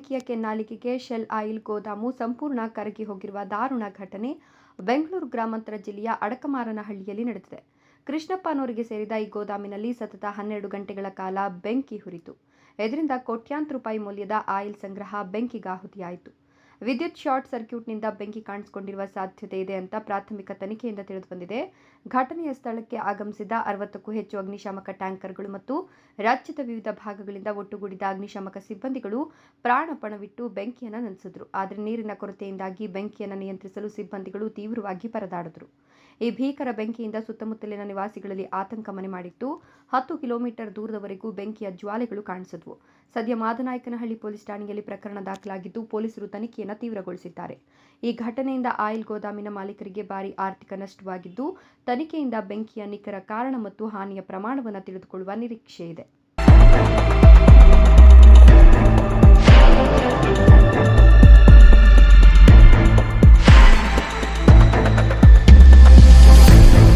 ಬೆಂಕಿಯ ಕೆನ್ನಾಲಿಗೆಗೆ shell oil ಗೋದಾಮು ಸಂಪೂರ್ಣ ಕರಗಿ ಹೋಗಿರುವ ದಾರುಣ ಘಟನೆ ಬೆಂಗಳೂರು ಗ್ರಾಮಾಂತರ ಜಿಲ್ಲೆಯ ಅಡಕಮಾರನಹಳ್ಳಿಯಲ್ಲಿ ನಡೆದಿದೆ. ಕೃಷ್ಣಪ್ಪ ಅನ್ನೋರಿಗೆ ಸೇರಿದ ಈ ಗೋದಾಮಿನಲ್ಲಿ ಸತತ 12 ಗಂಟೆಗಳ ಕಾಲ ಬೆಂಕಿ ಹುರಿತು. ಇದರಿಂದ ಕೋಟ್ಯಾಂತರ ರೂಪಾಯಿ ಮೌಲ್ಯದ ಆಯಿಲ್ ಸಂಗ್ರಹ ಬೆಂಕಿಗಾಹುತಿಯಾಯಿತು. ವಿದ್ಯುತ್ ಶಾರ್ಟ್ ಸರ್ಕ್ಯೂಟ್ನಿಂದ ಬೆಂಕಿ ಕಾಣಿಸಿಕೊಂಡಿರುವ ಸಾಧ್ಯತೆ ಇದೆ ಅಂತ ಪ್ರಾಥಮಿಕ ತನಿಖೆಯಿಂದ ತಿಳಿದುಬಂದಿದೆ. ಘಟನೆಯ ಸ್ಥಳಕ್ಕೆ ಆಗಮಿಸಿದ 60ಕ್ಕೂ ಹೆಚ್ಚು ಅಗ್ನಿಶಾಮಕ ಟ್ಯಾಂಕರ್ಗಳು ಮತ್ತು ರಾಜ್ಯದ ವಿವಿಧ ಭಾಗಗಳಿಂದ ಒಟ್ಟುಗೂಡಿದ ಅಗ್ನಿಶಾಮಕ ಸಿಬ್ಬಂದಿಗಳು ಪ್ರಾಣಪಣವಿಟ್ಟು ಬೆಂಕಿಯನ್ನು ನಂದಿಸಿದ್ರು. ಆದರೆ ನೀರಿನ ಕೊರತೆಯಿಂದಾಗಿ ಬೆಂಕಿಯನ್ನು ನಿಯಂತ್ರಿಸಲು ಸಿಬ್ಬಂದಿಗಳು ತೀವ್ರವಾಗಿ ಪರದಾಡಿದ್ರು. ಈ ಭೀಕರ ಬೆಂಕಿಯಿಂದ ಸುತ್ತಮುತ್ತಲಿನ ನಿವಾಸಿಗಳಲ್ಲಿ ಆತಂಕ ಮನೆ ಮಾಡಿತ್ತು. 10 ಕಿಲೋಮೀಟರ್ ದೂರದವರೆಗೂ ಬೆಂಕಿಯ ಜ್ವಾಲೆಗಳು ಕಾಣಿಸಿದ್ವು. ಸದ್ಯ ಮಾದನಾಯಕನಹಳ್ಳಿ ಪೊಲೀಸ್ ಠಾಣೆಯಲ್ಲಿ ಪ್ರಕರಣ ದಾಖಲಾಗಿದ್ದು ಪೊಲೀಸರು ತನಿಖೆಯನ್ನು ತೀವ್ರಗೊಳಿಸಿದ್ದಾರೆ. ಈ ಘಟನೆಯಿಂದ ಆಯಿಲ್ ಗೋದಾಮಿನ ಮಾಲೀಕರಿಗೆ ಭಾರಿ ಆರ್ಥಿಕ ನಷ್ಟವಾಗಿದ್ದು, ತನಿಖೆಯಿಂದ ಬೆಂಕಿಯ ನಿಖರ ಕಾರಣ ಮತ್ತು ಹಾನಿಯ ಪ್ರಮಾಣವನ್ನು ತಿಳಿದುಕೊಳ್ಳುವ ನಿರೀಕ್ಷೆ ಇದೆ.